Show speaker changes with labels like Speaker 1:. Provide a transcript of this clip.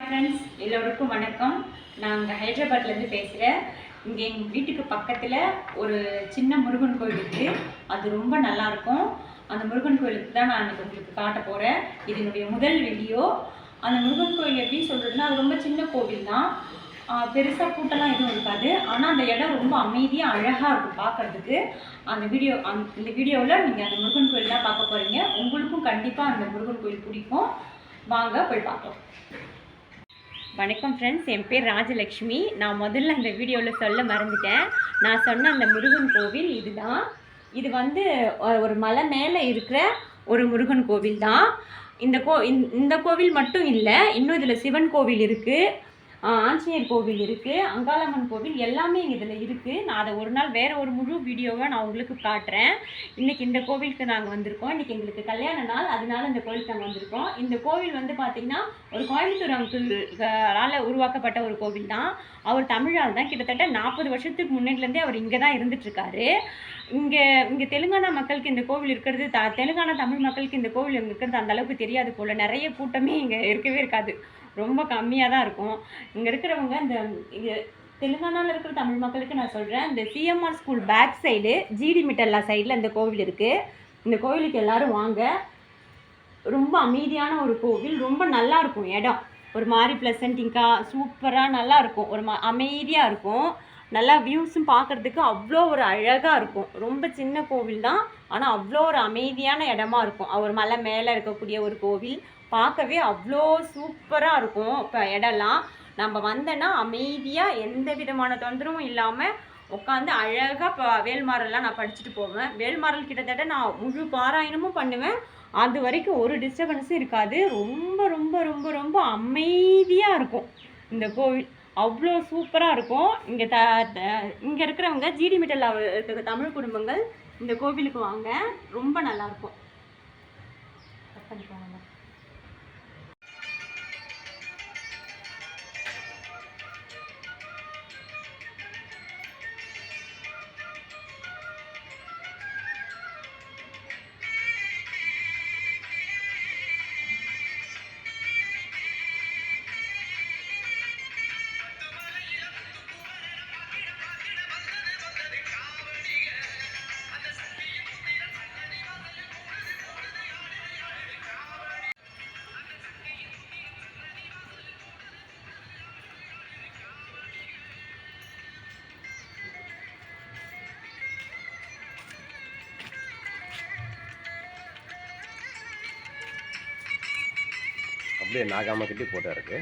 Speaker 1: Friends எல்லோருக்கும் வணக்கம். நாங்கள் ஹைதராபாத்லேருந்து பேசுகிறேன். இங்கே எங்கள் வீட்டுக்கு பக்கத்தில் ஒரு சின்ன முருகன் கோயில் இருக்குது. அது ரொம்ப நல்லாயிருக்கும். அந்த முருகன் கோயிலுக்கு தான் நான் உங்களுக்கு காட்ட போகிறேன். இது என்னுடைய முதல் வீடியோ. அந்த முருகன் கோயில் எப்படி சொல்கிறதுனா, அது ரொம்ப சின்ன கோவில் தான். பெருசாக கூட்டம்லாம் எதுவும் இருக்காது. ஆனால் அந்த இடம் ரொம்ப அமைதியாக அழகாக இருக்கும் பார்க்குறதுக்கு. இந்த வீடியோவில் நீங்கள் அந்த முருகன் கோயில் தான் பார்க்க போகிறீங்க. உங்களுக்கும் கண்டிப்பாக அந்த முருகன் கோயில் பிடிக்கும். வாங்க போய் பார்க்கலாம். வணக்கம் ஃப்ரெண்ட்ஸ், என் பேர் ராஜலக்ஷ்மி. நான் முதல்ல அந்த வீடியோவில் சொல்ல மறந்துட்டேன். நான் சொன்ன அந்த முருகன் கோவில் இதுதான். இது வந்து ஒரு மலை மேலே இருக்கிற ஒரு முருகன் கோவில் தான். இந்த கோவில் மட்டும் இல்லை, இன்னும் இதில் சிவன் கோவில் இருக்குது, ஆஞ்சநேயர் கோவில் இருக்குது, அங்காளம்மன் கோவில் எல்லாமே இதில் இருக்குது. நான் அதை ஒரு நாள் வேறு ஒரு முழு வீடியோவை நான் உங்களுக்கு காட்டுறேன். இன்றைக்கி இந்த கோவிலுக்கு நாங்கள் வந்திருக்கோம். இன்றைக்கி எங்களுக்கு கல்யாண நாள், அதனால இந்த கோவிலுக்கு நாங்கள் வந்திருக்கோம். இந்த கோவில் வந்து பார்த்திங்கன்னா ஒரு கோயம்புத்தூர் அங்கிளால் உருவாக்கப்பட்ட ஒரு கோவில் தான். அவர் தமிழால் தான். கிட்டத்தட்ட 40 வருஷத்துக்கு முன்னாடிலேருந்தே அவர் இங்கே தான் இருந்துகிட்ருக்காரு. இங்கே தெலுங்கானா மக்களுக்கு இந்த கோவில் இருக்கிறது, தெலுங்கானா தமிழ் மக்களுக்கு இந்த கோவில் இருக்கிறது அந்த அளவுக்கு தெரியாது போல். நிறைய கூட்டமே இங்கே இருக்கவே இருக்காது, ரொம்ப கம்மியாக தான் இருக்கும். இங்கே இருக்கிறவங்க இங்கே தெலுங்கானாவில் இருக்கிற தமிழ் மக்களுக்கு நான் சொல்கிறேன், இந்த CMR school back side GD மிட்டல்லா சைடில் இந்த கோவில் இருக்குது. இந்த கோவிலுக்கு எல்லோரும் வாங்க. ரொம்ப அமைதியான ஒரு கோவில், ரொம்ப நல்லா இருக்கும். இடம் ஒரு மாதிரி ப்ளசண்டிங்காக சூப்பராக நல்லா இருக்கும். ஒரு அமைதியாக இருக்கும். நல்லா வியூஸும் பார்க்குறதுக்கு அவ்வளோ ஒரு அழகாக இருக்கும். ரொம்ப சின்ன கோவில் தான், ஆனால் அவ்வளோ ஒரு அமைதியான இடமா இருக்கும். ஒரு மலை மேலே இருக்கக்கூடிய ஒரு கோவில், பார்க்கவே அவ்வளோ சூப்பராக இருக்கும். இப்போ இடம்லாம் நம்ம வந்தோன்னா அமைதியாக எந்த விதமான தொந்தரவும் இல்லாமல் உட்காந்து அழகாக வேல்மாறல்லாம் நான் படிச்சுட்டு போவேன். வேல்மாறல் கிட்டத்தட்ட நான் முழு பாராயணமும் பண்ணுவேன். அது வரைக்கும் ஒரு டிஸ்டர்பன்ஸும் இருக்காது. ரொம்ப ரொம்ப ரொம்ப ரொம்ப அமைதியாக இருக்கும் இந்த கோவில். அவ்வளோ சூப்பராக இருக்கும். இங்கே இருக்கிறவங்க ஜிடி மிட்டல்லா இருக்கிற தமிழ் குடும்பங்கள் இந்த கோவிலுக்கு வாங்க, ரொம்ப நல்லாயிருக்கும்.
Speaker 2: அப்படியே நாகாம கட்டி போட்டா இருக்கு.